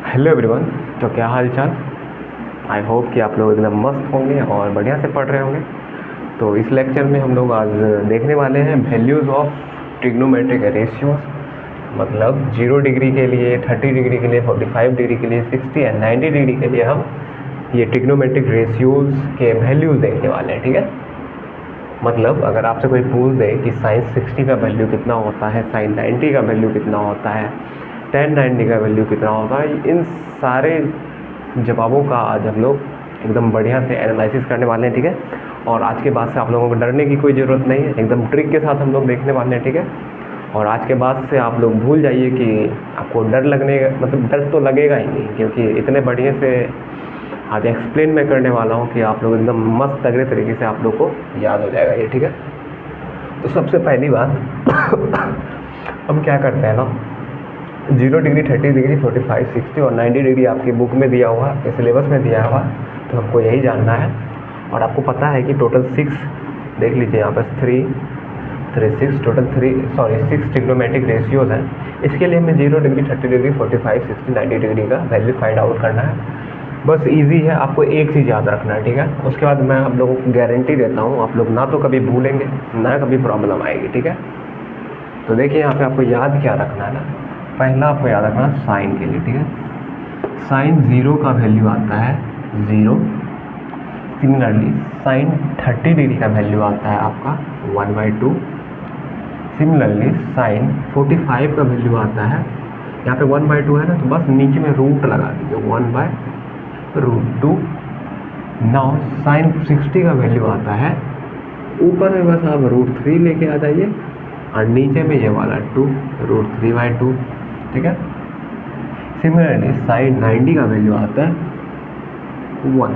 Hello everyone. तो क्या हाल चाल। आई होप कि आप लोग एकदम मस्त होंगे और बढ़िया से पढ़ रहे होंगे। तो इस लेक्चर में हम लोग आज देखने वाले हैं वैल्यूज़ ऑफ ट्रिग्नोमेट्रिक रेशियोज। मतलब 0 डिग्री के लिए, 30 डिग्री के लिए, 45 डिग्री के लिए, 60 एंड 90 डिग्री के लिए हम ये ट्रिग्नोमेट्रिक रेशियोज के वैल्यूज़ देखने वाले हैं। ठीक है, मतलब अगर आपसे कोई पूछ दे कि साइन 60 का वैल्यू कितना होता है, साइन 90 का वैल्यू कितना होता है, tan 90 का वैल्यू कितना होता है, इन सारे जवाबों का आज हम लोग एकदम बढ़िया से एनालिसिस करने वाले हैं। ठीक है, और आज के बाद से आप लोगों को डरने की कोई ज़रूरत नहीं है, एकदम ट्रिक के साथ हम लोग देखने वाले हैं। ठीक है, और आज के बाद से आप लोग भूल जाइए कि आपको डर लगने मतलब डर तो लगेगा ही नहीं, क्योंकि इतने बढ़िया से आज एक्सप्लेन मैं करने वाला हूँ कि आप लोग एकदम मस्त तगड़े तरीके से आप लोग को याद हो जाएगा ये। ठीक है, तो सबसे पहली बात हम क्या करते हैं ना, 0 डिग्री, 30 डिग्री, 45, 60 और 90 डिग्री आपकी बुक में दिया हुआ है, सिलेबस में दिया हुआ, तो हमको यही जानना है। और आपको पता है कि टोटल 6 देख लीजिए यहाँ पर 6 टोटल 6 ट्रिग्नोमेट्रिक रेशियोज हैं। इसके लिए हमें 0 डिग्री, 30 डिग्री, 45, 60, 90 डिग्री का वैल्यू फाइंड आउट करना है। बस इजी है, आपको एक चीज़ याद रखना है। ठीक है, उसके बाद मैं आप लोगों को गारंटी देता हूँ आप लोग ना तो कभी भूलेंगे ना कभी प्रॉब्लम आएगी। ठीक है, तो देखिए यहाँ पे आपको याद क्या रखना है ना, पहला आपको याद रखना साइन के लिए। ठीक है, साइन 0 का वैल्यू आता है 0। सिमिलरली साइन 30 डिग्री का वैल्यू आता है आपका 1/2। सिमिलरली साइन 45 का वैल्यू आता है, यहाँ पे 1/2 है ना, तो बस नीचे में रूट लगा दीजिए 1/√2। नाउ साइन 60 का वैल्यू आता है, ऊपर में बस आप √3 लेके आ जाइए और नीचे में ये वाला 2 √3/2। ठीक है, सिमिलरली साइन 90 का वैल्यू आता है 1।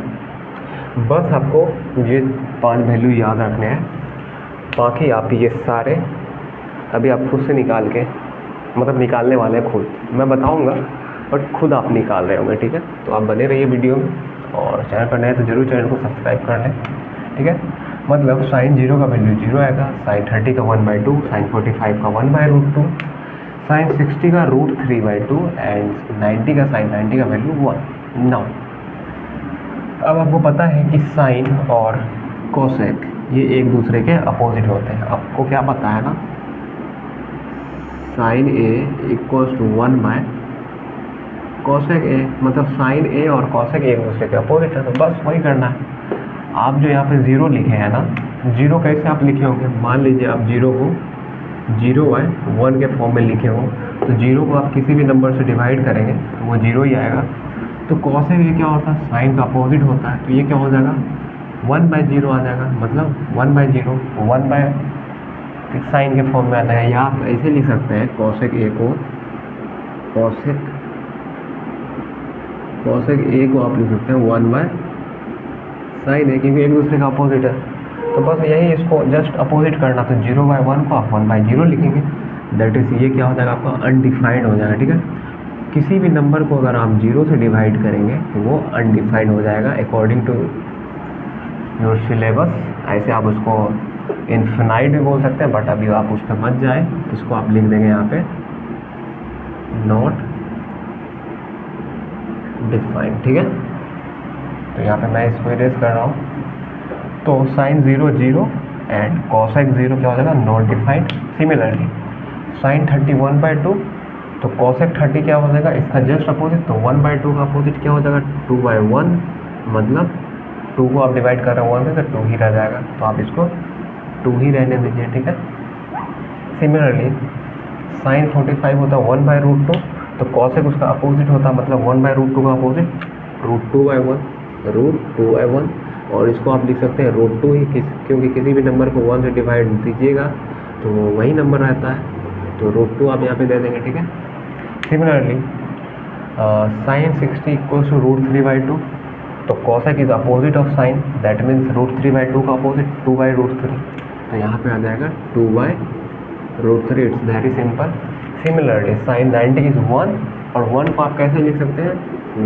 बस आपको ये 5 वैल्यू याद रखने हैं, बाकी आप ये सारे अभी आप खुद से निकाल के मतलब निकालने वाले हैं खुद, मैं बताऊंगा बट खुद आप निकाल रहे होंगे। ठीक है, तो आप बने रहिए वीडियो में, और चैनल पर नए तो जरूर चैनल को सब्सक्राइब कर लें। ठीक है, मतलब साइन 0 का वैल्यू 0 आएगा, साइन 30 का 1/2, साइन 45 का 1/√2, साइन 60 का √3/2 एंड 90 का साइन 90 का वैल्यू 1। नाउ अब आपको पता है कि साइन और कोसेक ये एक दूसरे के अपोजिट होते हैं। आपको क्या पता है ना, sine A equals to 1 cosec A, मतलब साइन ए और कोसेक एक दूसरे के अपोजिट है, तो बस वही करना है। आप जो यहाँ पे 0 लिखे हैं ना, 0 कैसे आप लिखे होंगे, मान लीजिए आप 0 को 0/1 के फॉर्म में लिखे हो, तो 0 को आप किसी भी नंबर से डिवाइड करेंगे तो वो 0 ही आएगा। तो कोसेक ये क्या होता है, साइन का अपोजिट होता है, तो ये क्या हो जाएगा 1/0 आ जाएगा, मतलब 1/0 साइन के फॉर्म में आता है। या आप ऐसे लिख सकते हैं कोसेक ए को आप लिख सकते हैं 1/sin ए, क्योंकि एक दूसरे का अपोजिट है। तो बस यही इसको जस्ट अपोजिट करना, तो 0/1 को आप 1/0 लिखेंगे, दैट इज़ ये क्या हो जाएगा आपका अनडिफाइंड हो जाएगा। ठीक है, किसी भी नंबर को अगर आप 0 से डिवाइड करेंगे तो वो अनडिफाइंड हो जाएगा अकॉर्डिंग टू योर सिलेबस। ऐसे आप उसको इन्फिनाइट भी बोल सकते हैं, बट अभी आप उस पर मत जाए, इसको आप लिख देंगे यहाँ पे नॉट डिफाइंड। ठीक है, तो यहाँ पे मैं इसको इरेज कर रहा हूँ। तो साइन 0 0 एंड कोसेक 0 क्या हो जाएगा नॉट डिफाइंड। सिमिलरली साइन 30 1/2, तो कोसेक 30 क्या हो जाएगा इसका जस्ट अपोजिट, तो 1/2 का अपोजिट क्या हो जाएगा 2/1, मतलब 2 को आप डिवाइड कर रहे हैं 1 से, तो 2 ही रह जाएगा, तो आप इसको 2 ही रहने दीजिए। ठीक है, सिमिलरली साइन 45 होता है 1/√2, तो कोसेक उसका अपोजिट होता है, मतलब 1/√2 का अपोजिट √2/1, और इसको आप लिख सकते हैं √2 ही, क्योंकि किसी भी नंबर को 1 से डिवाइड दीजिएगा तो वही नंबर रहता है, तो √2 आप यहाँ पे दे देंगे। ठीक है, सिमिलरली साइन 60 इक्वल्स टू √3/2, तो cosec is opposite of sine, that means √3/2 का अपोजिट 2/√3, तो यहाँ पे आ जाएगा 2/√3। It's very simple. Similarly sign 90 is 1, और 1 को आप कैसे लिख सकते हैं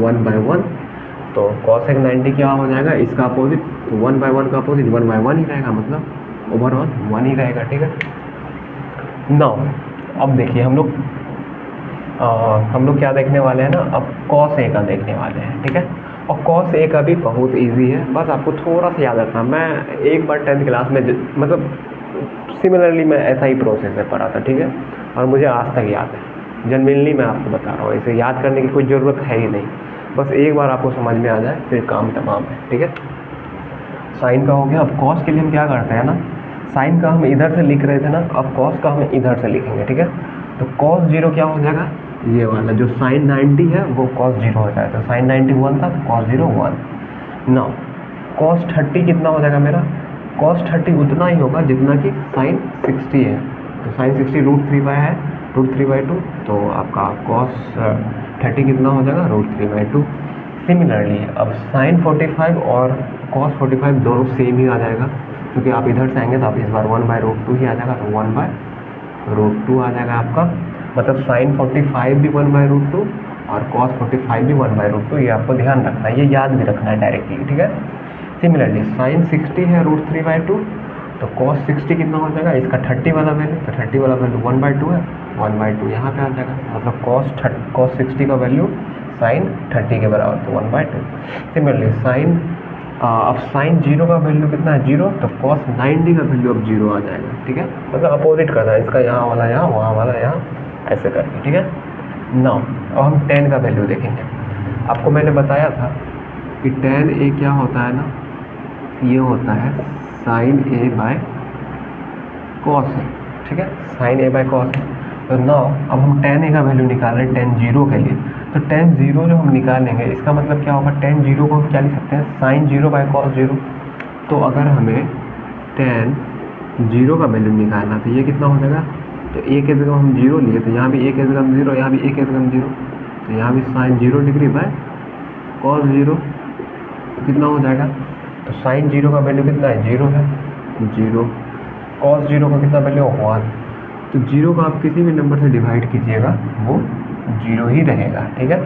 1/1, तो कोसेक 90 क्या हो जाएगा इसका अपोजिट, तो 1/1 का अपोजिट 1/1 ही रहेगा, मतलब ओवरऑल 1 ही रहेगा। ठीक है, नाउ अब देखिए हम लोग हम लोग क्या देखने वाले हैं ना, अब कॉस ए का देखने वाले हैं, ठीक है। और कॉस ए का भी बहुत इजी है, बस आपको थोड़ा सा याद रखना। मैं एक बार 10th क्लास में मतलब सिमिलरली मैं ऐसा ही प्रोसेस में पढ़ा था, ठीक है, और मुझे आज तक याद है। जनरली मैं आपको बता रहा हूँ, इसे याद करने की कोई ज़रूरत है ही नहीं, बस एक बार आपको समझ में आ जाए फिर काम तमाम है, ठीक है। साइन का हो गया। अब कॉस के लिए हम क्या करते हैं ना, साइन का हम इधर से लिख रहे थे ना, अब कॉस का हम इधर से लिखेंगे, ठीक है। तो कॉस 0 क्या हो जाएगा, ये वाला जो साइन 90 है वो कॉस 0 हो जाएगा। तो साइन 90 1 था, तो कॉस 0 1। नाउ कॉस 30 कितना हो जाएगा मेरा, कॉस 30 उतना ही होगा जितना कि साइन 60 है। तो साइन 60 √3 है, √3/2, तो आपका कॉस 30 कितना हो जाएगा, √3/2। सिमिलरली अब साइन 45 और कॉस 45 दोनों सेम ही आ जाएगा, क्योंकि आप इधर से आएंगे तो आप इस बार 1/√2 ही आ जाएगा, तो 1/√2 आ जाएगा आपका। मतलब साइन 45 भी 1/√2 और कॉस 45 भी 1/√2, ये आपको ध्यान रखना है, ये याद भी रखना है डायरेक्टली, ठीक है। सिमिलरली साइन 60 है √3/2, तो कॉस 60 कितना हो जाएगा, इसका 30 वाला वैल्यू, तो 30 वाला वैल्यू 1/2 है, 1/2 यहाँ पे आ जाएगा। मतलब कॉस 60 का वैल्यू साइन 30 के बराबर, तो 1/2। सिमिलरली साइन अब साइन 0 का वैल्यू कितना है, 0, तो कॉस 90 का वैल्यू अब 0 आ जाएगा, ठीक है। मतलब अपोजिट करना है, इसका यहाँ वाला यहाँ, वहाँ वाला यहाँ, ऐसे करके, ठीक है। नाउ अब हम tan का वैल्यू देखेंगे। आपको मैंने बताया था कि tan a क्या होता है ना, ये होता है साइन a बाय कॉस है, ठीक है, साइन a बाय कॉस है। तो नाउ अब हम tan a का वैल्यू निकाल रहे हैं tan 0 के लिए। तो tan 0 जो हम निकालेंगे, इसका मतलब क्या होगा, tan 0 को हम क्या लिख सकते हैं, साइन 0 बाय कॉस 0। तो अगर हमें tan 0 का वैल्यू निकालना, तो ये कितना हो जाएगा, तो a के जगह हम 0 लिए, तो यहाँ भी a के जगह हम 0, यहाँ भी a के जगह हम 0, तो यहाँ भी साइन 0 डिग्री बाय कॉस 0, तो कितना हो जाएगा, तो साइन 0 का वैल्यू कितना है, 0 है, 0, कॉस 0 का कितना वैल्यू है, 1। तो 0 को आप किसी भी नंबर से डिवाइड कीजिएगा वो 0 ही रहेगा, ठीक है।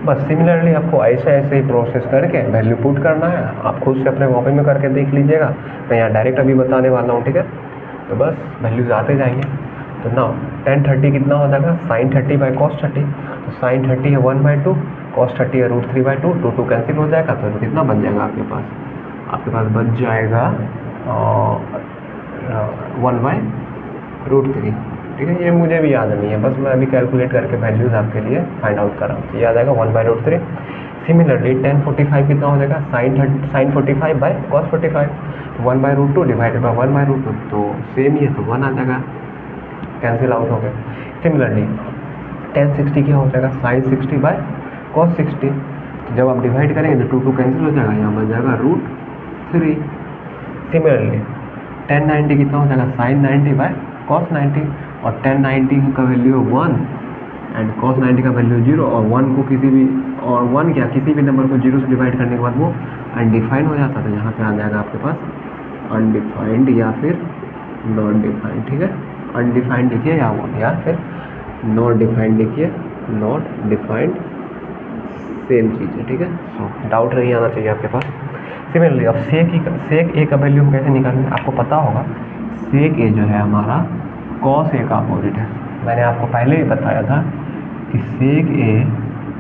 बस सिमिलरली आपको ऐसे ही प्रोसेस करके वैल्यू पुट करना है। आप खुद से अपने कॉपी में करके देख लीजिएगा, मैं यहाँ डायरेक्ट अभी बताने वाला हूँ, ठीक है। तो बस वैल्यूज आते जाएंगे। तो नाउ tan 30 कितना हो जाएगा, साइन 30 बाय कॉस 30, तो साइन 30 है 1/2, कॉस 30 है √3/2, 2 कैंसिल हो जाएगा, तो कितना बन जाएगा आपके पास बच जाएगा 1/√3, ठीक है। ये मुझे भी याद नहीं है, बस मैं अभी कैलकुलेट करके वैल्यूज़ आपके लिए फाइंड आउट कर रहा हूँ, तो याद आएगा 1/√3। सिमिलरली tan 45 कितना हो जाएगा, sine 45 by cos 45, 1/√2 divided by 1/√2, तो सेम ही है, तो 1 आ जाएगा, कैंसिल आउट हो गए। सिमिलरली tan 60 क्या हो जाएगा, साइन 60 बाय कॉस 60, जब आप डिवाइड करेंगे तो 2 कैंसिल हो जाएगा, यहाँ बन जाएगा √3। सिमिलरली tan 90 कितना हो जाएगा, साइन 90 बाय कॉस 90, और tan 90 का वैल्यू 1 एंड cos 90 का वैल्यू 0, और 1 को किसी भी नंबर को 0 से डिवाइड करने के बाद वो अनडिफाइंड हो जाता है, तो यहाँ पे आ जाएगा आपके पास अनडिफाइंड या फिर नॉन डिफाइंड, ठीक है। अनडिफाइंड लिखिए या फिर नॉट डिफाइंड लिखिए, नॉट डिफाइंड सेम चीज़ है, ठीक है। सो डाउट नहीं आना चाहिए आपके पास। सिमिलरली अब सेक ए का वैल्यू हम कैसे निकालेंगे, आपको पता होगा सेक ए जो है हमारा कॉस ए का अपोजिट है। मैंने आपको पहले ही बताया था कि सेक ए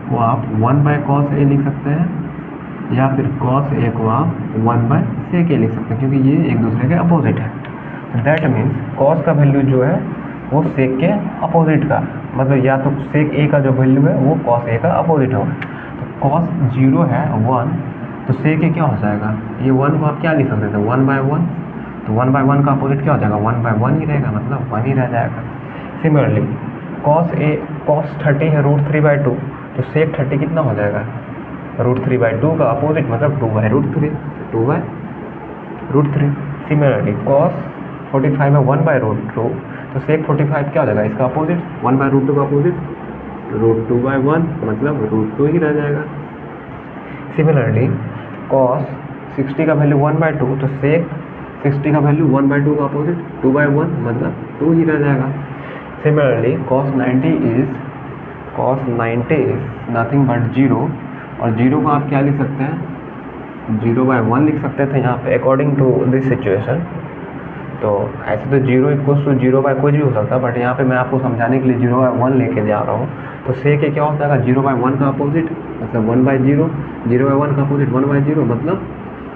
को आप 1/cos ए लिख सकते हैं, या फिर cos ए को आप 1/sec ए लिख सकते हैं, क्योंकि ये एक दूसरे के अपोजिट है। दैट मीन्स cos का वैल्यू जो है वो sec के अपोजिट का, मतलब या तो sec a का जो वैल्यू है वो cos a का अपोजिट होगा। तो cos 0 है 1, तो sec a क्या हो जाएगा, ये 1 को आप क्या लिख सकते थे, 1/1, तो 1/1 का अपोजिट क्या हो जाएगा, 1/1 ही रहेगा, मतलब 1 ही रह जाएगा। सिमिलरली cos 30 है √3/2, तो sec 30 कितना हो जाएगा, √3/2 का अपोजिट, मतलब 2/√3, 2/√3। सिमिलरली cos 45 है 1/√2, तो sec 45 क्या हो जाएगा, इसका अपोजिट 1/√2 का अपोजिट √2/1, मतलब √2 ही रह जाएगा। सिमिलरली cos 60 का वैल्यू 1/2, तो sec 60 का वैल्यू 1/2 का अपोजिट 2/1, मतलब 2 ही रह जाएगा। Similarly cos 90 is nothing but 0, और 0 को आप क्या लिख सकते हैं, 0/1 लिख सकते थे यहाँ पे अकॉर्डिंग टू दिस सिचुएशन। तो ऐसे तो 0 इक्वल्स टू 0 बाय कुछ भी हो सकता है, बट यहाँ पे मैं आपको समझाने के लिए 0 बाय 1 लेके जा रहा हूँ। तो सेक क्या होता है, 0 बाय 1 का अपोजिट मतलब 1 बाय 0, 0 बाय 1 का अपोजिट 1 बाय 0, मतलब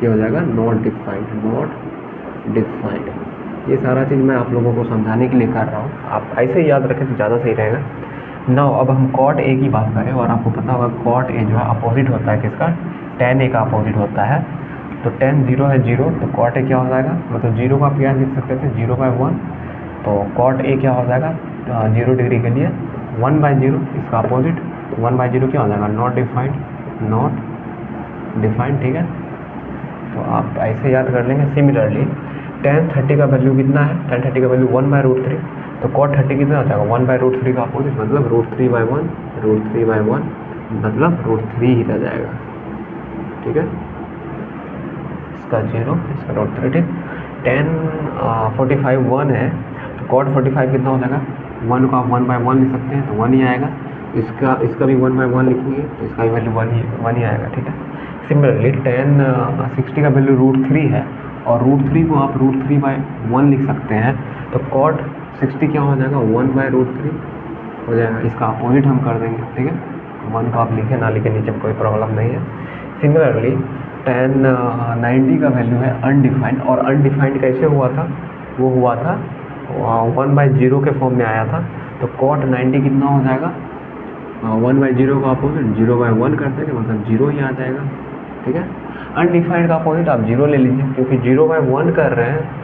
ये हो जाएगा नॉट डिफाइंड, नॉट डिफाइंड। ये सारा चीज़ मैं आप लोगों को समझाने के लिए कर रहा हूँ, आप ऐसे ही याद रखें तो ज़्यादा सही रहेगा। नाउ अब हम कॉट ए की बात करें, और आपको पता होगा कॉट ए जो है अपोजिट होता है किसका, tan a का अपोजिट होता है। तो tan 0 है 0, तो कॉट ए क्या हो जाएगा, मतलब 0 को आप क्या लिख सकते थे 0 बाय 1, तो कॉट ए क्या हो जाएगा 0 डिग्री के लिए 1 बाय 0, इसका अपोजिट 1 बाय 0 क्या हो जाएगा नॉट डिफाइंड, नॉट डिफाइंड, ठीक है। तो आप ऐसे याद कर लेंगे। सिमिलरली tan 30 का वैल्यू कितना है, tan 30 का वैल्यू 1 बाय रूट 3, तो cot 30 कितना हो जाएगा 1 बाय रूट 3 का अपोजिट मतलब रूट 3 बाय 1, रूट 3 बाय 1 मतलब रूट 3 ही रह जाएगा, ठीक है। इसका 0, इसका रूट 3, ठीक। tan 45 1 है, तो cot 45 कितना हो जाएगा 1 को आप 1 बाय 1 लिख सकते हैं, तो 1 ही आएगा। इसका भी 1 बाय 1 लिखेंगे तो इसका भी वैल्यू 1 ही आएगा, ठीक है। सिमिलरली tan 60 का वैल्यू रूट 3 है, और रूट 3 को आप रूट 3 बाय 1 लिख सकते हैं, तो cot 60 क्या हो जाएगा 1 बाय रूट 3 हो जाएगा। इसका अपोजिट हम कर देंगे, ठीक है। 1 को आप लिखे ना लिखे नीचे कोई प्रॉब्लम नहीं है। सिमिलरली tan 90 का वैल्यू है अनडिफाइंड, और अनडिफाइंड कैसे हुआ था, वो हुआ था 1 बाय 0 के फॉर्म में आया था, तो cot 90 कितना हो जाएगा 1 बाय 0 का अपोजिट 0 बाय 1 कर देंगे मतलब 0 ही आ जाएगा, ठीक है। अनडिफाइंड का अपोजिट आप 0 ले लीजिए, क्योंकि 0 बाय 1 कर रहे हैं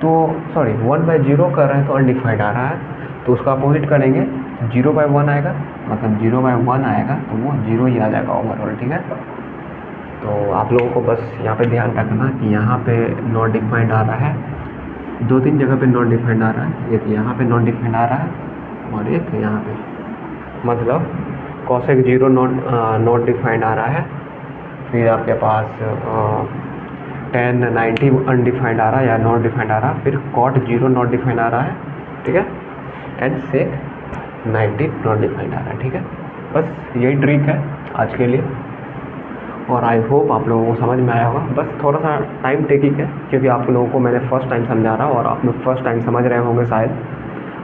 तो 1 बाय 0 कर रहे हैं तो अनडिफाइंड आ रहा है, तो उसका अपोजिट करेंगे 0 बाय 1 आएगा, मतलब 0 बाय 1 आएगा तो वो 0 ही आ जाएगा ओवरऑल, ठीक है। तो आप लोगों को बस यहाँ पे ध्यान रखना कि यहाँ पे नॉट डिफाइंड आ रहा है, 2-3 जगह पे नॉट डिफाइंड आ रहा है, एक यहाँ पे नॉट डिफाइंड आ रहा है और एक यहाँ पे, मतलब cosec 0 नॉट डिफाइंड आ रहा है, फिर आपके पास tan 90 अनडिफाइंड आ रहा है या नॉट डिफाइंड आ रहा है, फिर cot 0 नॉट डिफाइंड आ रहा है, ठीक है, एंड sec 90 नॉट डिफाइंड आ रहा है, ठीक है। बस यही ट्रिक है आज के लिए, और आई होप आप लोगों को समझ में आया होगा। बस थोड़ा सा टाइम टेकिंग है, क्योंकि आप लोगों को मैंने फर्स्ट टाइम समझा रहा हूँ और आप लोग फर्स्ट टाइम समझ रहे होंगे शायद,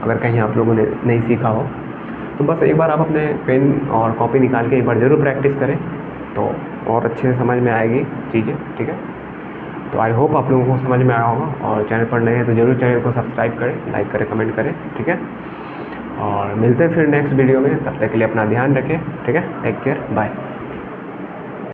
अगर कहीं आप लोगों ने नहीं सीखा हो तो बस एक बार आप अपने पेन और कॉपी निकाल के एक बार ज़रूर प्रैक्टिस करें, तो और अच्छे से समझ में आएगी चीज़ें, ठीक है। तो आई होप आप लोगों को समझ में आया होगा, और चैनल पर नए हैं तो ज़रूर चैनल को सब्सक्राइब करें, लाइक करें, कमेंट करें, ठीक है। और मिलते हैं फिर नेक्स्ट वीडियो में, तब तक के लिए अपना ध्यान रखें, ठीक है। Take care, bye.